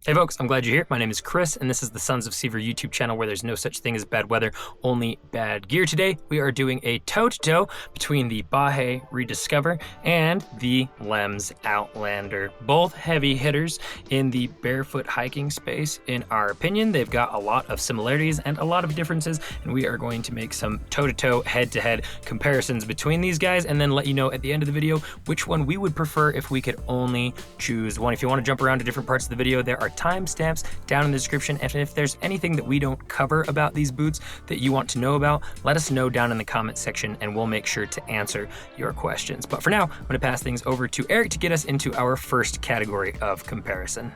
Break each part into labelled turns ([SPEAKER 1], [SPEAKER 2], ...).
[SPEAKER 1] Hey folks, I'm glad you're here. My name is Chris, and this is the Sons of Sever YouTube channel where there's no such thing as bad weather, only bad gear. Today, we are doing a toe-to-toe between the Bahe Rediscover and the Lems Outlander. Both heavy hitters in the barefoot hiking space, in our opinion. They've got a lot of similarities and a lot of differences, and we are going to make some toe-to-toe, head-to-head comparisons between these guys, and then let you know at the end of the video which one we would prefer if we could only choose one. If you want to jump around to different parts of the video, there are timestamps down in the description, and if there's anything that we don't cover about these boots that you want to know about, let us know down in the comment section and we'll make sure to answer your questions. But for now, I'm going to pass things over to Eric to get us into our first category of comparison.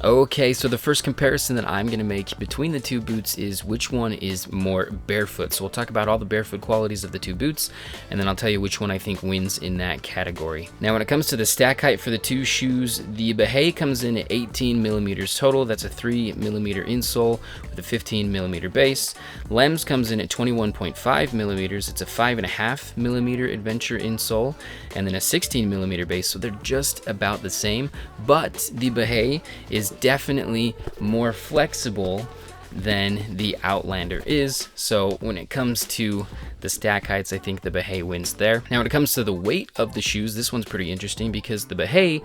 [SPEAKER 2] Okay, so the first comparison that I'm going to make between the two boots is which one is more barefoot. So we'll talk about all the barefoot qualities of the two boots, and then I'll tell you which one I think wins in that category. Now, when it comes to the stack height for the two shoes, the Bahé comes in at 18 millimeters total. That's a 3 millimeter insole with a 15 millimeter base. Lems comes in at 21.5 millimeters. It's a 5.5 millimeter adventure insole, and then a 16 millimeter base. So they're just about the same, but the Bahé is definitely more flexible than the Outlander is. So when it comes to the stack heights, I think the Bahé wins there. Now when it comes to the weight of the shoes, this one's pretty interesting because the Bahé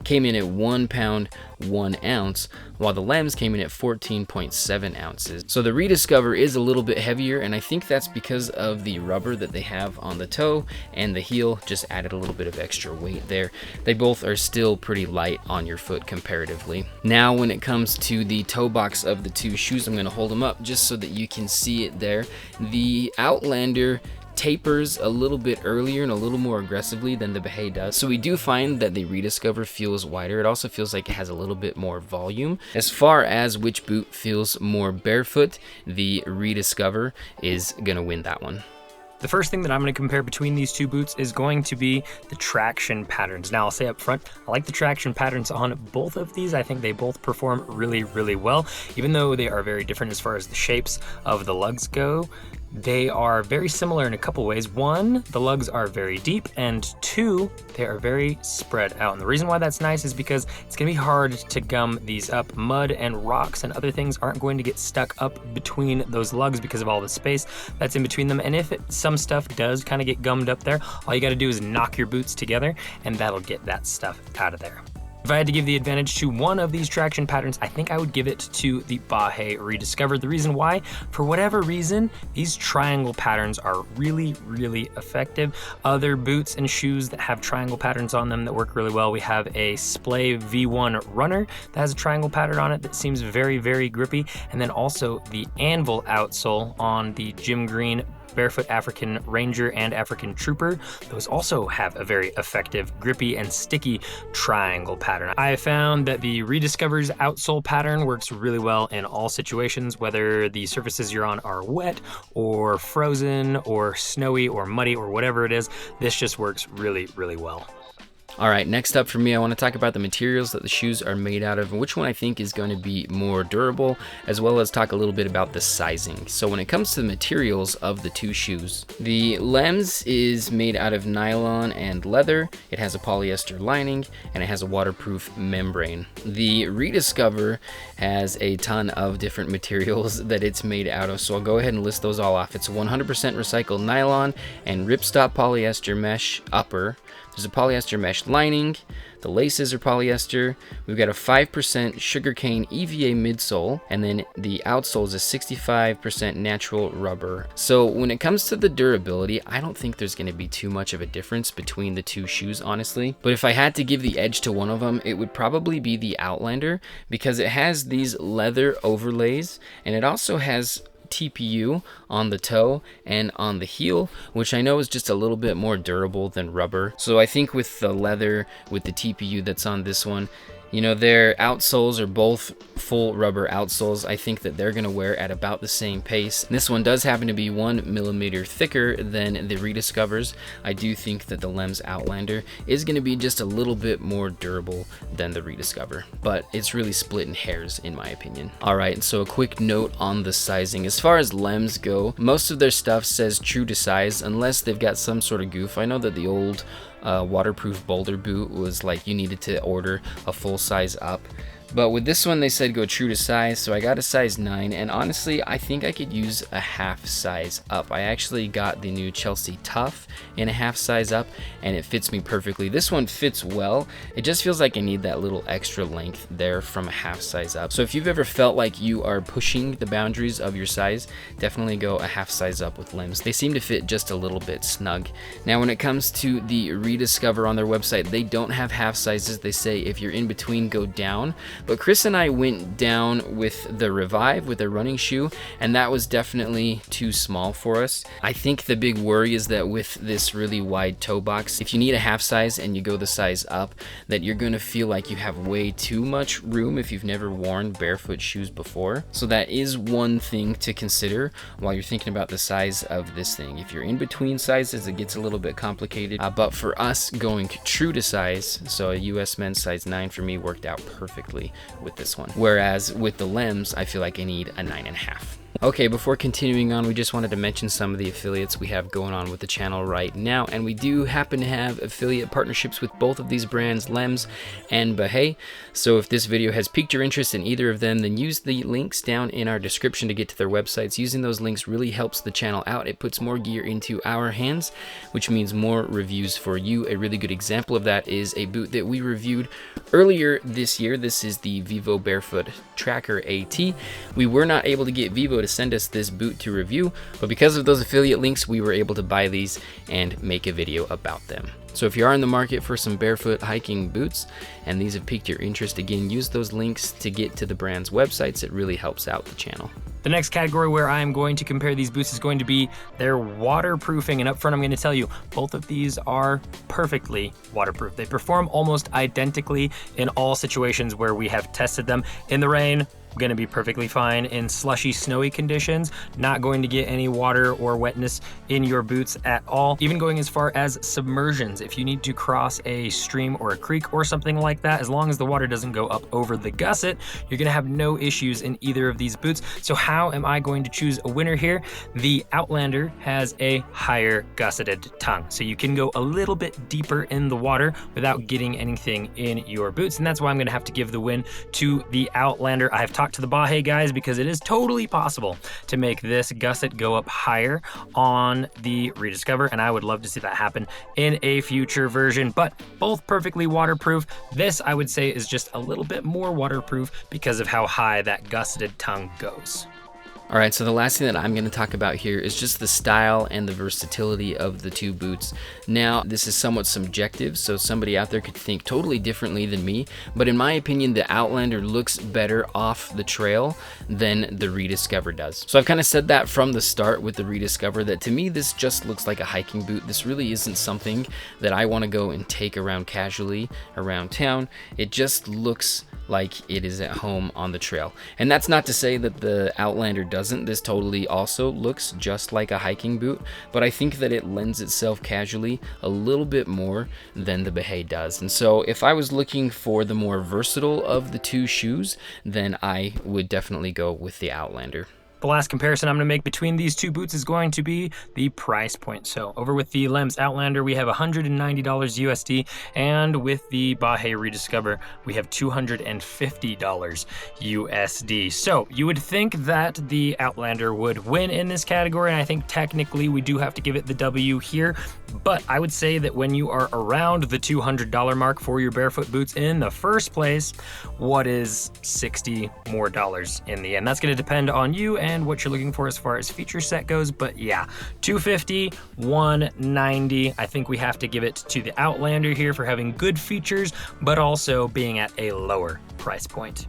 [SPEAKER 2] came in at 1 pound 1 ounce, while the Lems came in at 14.7 ounces. So the Rediscover is a little bit heavier, and I think that's because of the rubber that they have on the toe, and the heel just added a little bit of extra weight there. They both are still pretty light on your foot comparatively. Now when it comes to the toe box of the two shoes, I'm going to hold them up just so that you can see it there. The Outlander tapers a little bit earlier and a little more aggressively than the Bahé does. So we do find that the Rediscover feels wider. It also feels like it has a little bit more volume. As far as which boot feels more barefoot, the Rediscover is gonna win that one.
[SPEAKER 1] The first thing that I'm going to compare between these two boots is going to be the traction patterns. Now, I'll say up front, I like the traction patterns on both of these. I think they both perform really, really well. Even though they are very different as far as the shapes of the lugs go, they are very similar in a couple ways. One, the lugs are very deep, and two, they are very spread out. And the reason why that's nice is because it's gonna be hard to gum these up. Mud and rocks and other things aren't going to get stuck up between those lugs because of all the space that's in between them. And if some stuff does kind of get gummed up there, all you gotta do is knock your boots together and that'll get that stuff out of there. If I had to give the advantage to one of these traction patterns, I think I would give it to the Bahe Rediscover. The reason why, for whatever reason, these triangle patterns are really, really effective. Other boots and shoes that have triangle patterns on them that work really well, we have a Splay V1 Runner that has a triangle pattern on it that seems very, very grippy. And then also the Anvil outsole on the Jim Green Barefoot African Ranger and African Trooper. Those also have a very effective, grippy and sticky triangle pattern. I have found that the Rediscover's outsole pattern works really well in all situations, whether the surfaces you're on are wet or frozen or snowy or muddy or whatever it is. This just works really, really well.
[SPEAKER 2] All right, next up for me, I want to talk about the materials that the shoes are made out of and which one I think is going to be more durable, as well as talk a little bit about the sizing. So when it comes to the materials of the two shoes, the Lems is made out of nylon and leather. It has a polyester lining and it has a waterproof membrane. The Rediscover has a ton of different materials that it's made out of, so I'll go ahead and list those all off. It's 100% recycled nylon and ripstop polyester mesh upper. There's a polyester mesh lining. The laces are polyester. We've got a 5% sugarcane EVA midsole, and then the outsole is a 65% natural rubber. So when it comes to the durability, I don't think there's going to be too much of a difference between the two shoes, honestly. But if I had to give the edge to one of them, it would probably be the Outlander because it has these leather overlays, and it also has TPU on the toe and on the heel, which I know is just a little bit more durable than rubber. So I think with the leather, with the TPU that's on this one, you know, their outsoles are both full rubber outsoles. I think that they're gonna wear at about the same pace. This one does happen to be 1 millimeter thicker than the Rediscovers. I do think that the Lems Outlander is gonna be just a little bit more durable than the Rediscover, but it's really splitting hairs in my opinion. All right, so a quick note on the sizing. As far as Lems go, most of their stuff says true to size unless they've got some sort of goof. I know that the old waterproof boulder boot was like you needed to order a full size up. But with this one, they said go true to size, so I got a size 9, and honestly, I think I could use a half size up. I actually got the new Chelsea Tough in a half size up, and it fits me perfectly. This one fits well. It just feels like I need that little extra length there from a half size up. So if you've ever felt like you are pushing the boundaries of your size, definitely go a half size up with Lems. They seem to fit just a little bit snug. Now, when it comes to the Rediscover on their website, they don't have half sizes. They say if you're in between, go down. But Chris and I went down with the Revive, with their running shoe, and that was definitely too small for us. I think the big worry is that with this really wide toe box, if you need a half size and you go the size up, that you're going to feel like you have way too much room if you've never worn barefoot shoes before. So that is one thing to consider while you're thinking about the size of this thing. If you're in between sizes, it gets a little bit complicated, but for us, going true to size, so a US men's size 9 for me worked out perfectly with this one. Whereas with the Lems, I feel like I need a 9.5. Okay, before continuing on, we just wanted to mention some of the affiliates we have going on with the channel right now, and we do happen to have affiliate partnerships with both of these brands, Lems and Bahé. So if this video has piqued your interest in either of them, then use the links down in our description to get to their websites. Using those links really helps the channel out. It puts more gear into our hands, which means more reviews for you. A really good example of that is a boot that we reviewed earlier this year. This is the Vivobarefoot Tracker AT. We were not able to get Vivo to send us this boot to review, but because of those affiliate links, we were able to buy these and make a video about them. So if you are in the market for some barefoot hiking boots and these have piqued your interest, again, use those links to get to the brand's websites. It really helps out the channel.
[SPEAKER 1] The next category where I am going to compare these boots is going to be their waterproofing. And up front, I'm going to tell you, both of these are perfectly waterproof. They perform almost identically in all situations where we have tested them. In the rain, going to be perfectly fine. In slushy, snowy conditions, not going to get any water or wetness in your boots at all. Even going as far as submersions. If you need to cross a stream or a creek or something like that, as long as the water doesn't go up over the gusset, you're going to have no issues in either of these boots. So how am I going to choose a winner here? The Outlander has a higher gusseted tongue, so you can go a little bit deeper in the water without getting anything in your boots, and that's why I'm going to have to give the win to the Outlander. I have talked to the Bahé guys because it is totally possible to make this gusset go up higher on the Rediscover, and I would love to see that happen in a future version, but both perfectly waterproof. This, I would say, is just a little bit more waterproof because of how high that gusseted tongue goes.
[SPEAKER 2] All right, so the last thing that I'm going to talk about here is just the style and the versatility of the two boots. Now, this is somewhat subjective, so somebody out there could think totally differently than me, but in my opinion, the Outlander looks better off the trail than the Rediscover does. So I've kind of said that from the start with the Rediscover, that to me, this just looks like a hiking boot. This really isn't something that I want to go and take around casually around town. It just looks like it is at home on the trail. And that's not to say that the Outlander doesn't. This totally also looks just like a hiking boot, but I think that it lends itself casually a little bit more than the Bahé does. And so if I was looking for the more versatile of the two shoes, then I would definitely go with the Outlander.
[SPEAKER 1] The last comparison I'm going to make between these two boots is going to be the price point. So over with the Lems Outlander, we have $190 USD, and with the Bahé Rediscover, we have $250 USD. So you would think that the Outlander would win in this category, and I think technically we do have to give it the W here, but I would say that when you are around the $200 mark for your barefoot boots in the first place, what is $60 more in the end? That's going to depend on you and what you're looking for as far as feature set goes, but yeah, $250, $190. I think we have to give it to the Outlander here for having good features, but also being at a lower price point.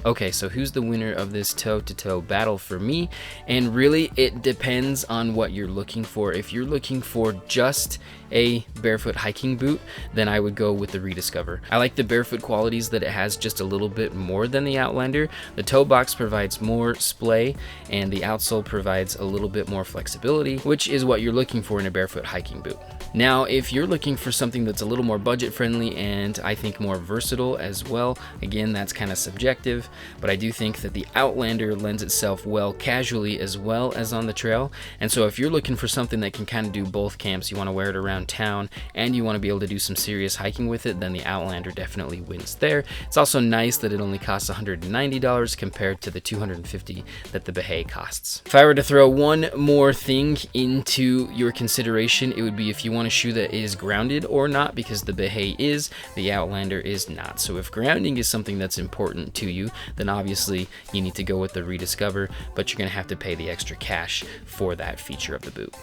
[SPEAKER 2] Okay, so who's the winner of this toe-to-toe battle for me? And really, it depends on what you're looking for. If you're looking for just a barefoot hiking boot, then I would go with the Rediscover. I like the barefoot qualities that it has just a little bit more than the Outlander. The toe box provides more splay, and the outsole provides a little bit more flexibility, which is what you're looking for in a barefoot hiking boot. Now, if you're looking for something that's a little more budget friendly and I think more versatile as well, again, that's kind of subjective, but I do think that the Outlander lends itself well casually as well as on the trail. And so if you're looking for something that can kind of do both camps, you want to wear it around town and you want to be able to do some serious hiking with it, then the Outlander definitely wins there. It's also nice that it only costs $190 compared to the $250 that the Bahé costs. If I were to throw one more thing into your consideration, it would be if you want a shoe that is grounded or not, because the Bahé is, the Outlander is not. So if grounding is something that's important to you, then obviously you need to go with the Rediscover, but you're going to have to pay the extra cash for that feature of the boot.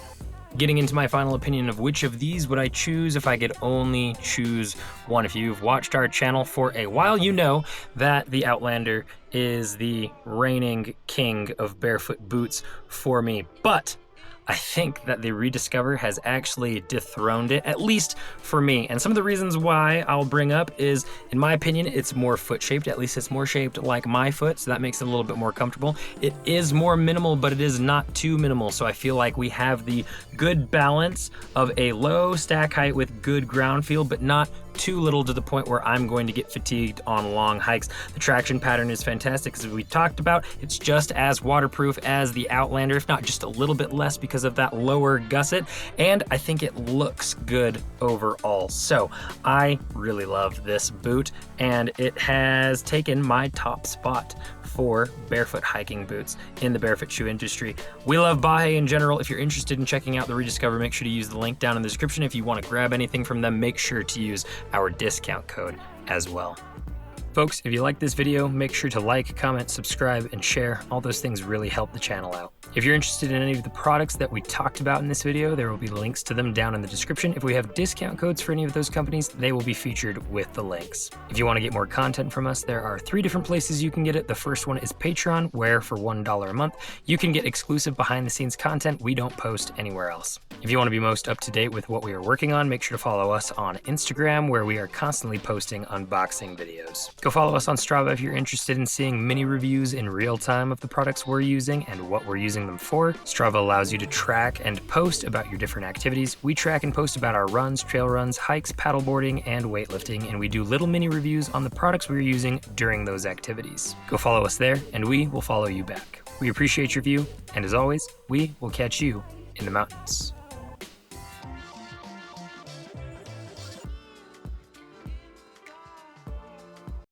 [SPEAKER 1] Getting into my final opinion of which of these would I choose if I could only choose one. If you've watched our channel for a while, you know that the Outlander is the reigning king of barefoot boots for me. But I think that the Rediscover has actually dethroned it, at least for me. And some of the reasons why I'll bring up is, in my opinion, it's more foot shaped. At least it's more shaped like my foot, so that makes it a little bit more comfortable. It is more minimal, but it is not too minimal. So I feel like we have the good balance of a low stack height with good ground feel, but not too little to the point where I'm going to get fatigued on long hikes. The traction pattern is fantastic, as we talked about. It's just as waterproof as the Outlander, if not just a little bit less because of that lower gusset, and I think it looks good overall. So I really love this boot, and it has taken my top spot for barefoot hiking boots in the barefoot shoe industry. We love Bahé in general. If you're interested in checking out the Rediscover, make sure to use the link down in the description. If you want to grab anything from them, make sure to use our discount code as well. Folks, if you like this video, make sure to like, comment, subscribe, and share. All those things really help the channel out. If you're interested in any of the products that we talked about in this video, there will be links to them down in the description. If we have discount codes for any of those companies, they will be featured with the links. If you want to get more content from us, there are 3 different places you can get it. The first one is Patreon, where for $1 a month, you can get exclusive behind-the-scenes content we don't post anywhere else. If you want to be most up-to-date with what we are working on, make sure to follow us on Instagram, where we are constantly posting unboxing videos. Go follow us on Strava if you're interested in seeing mini reviews in real time of the products we're using and what we're using them for. Strava allows you to track and post about your different activities. We track and post about our runs, trail runs, hikes, paddleboarding, and weightlifting, and we do little mini reviews on the products we're using during those activities. Go follow us there, and we will follow you back. We appreciate your view, and as always, we will catch you in the mountains.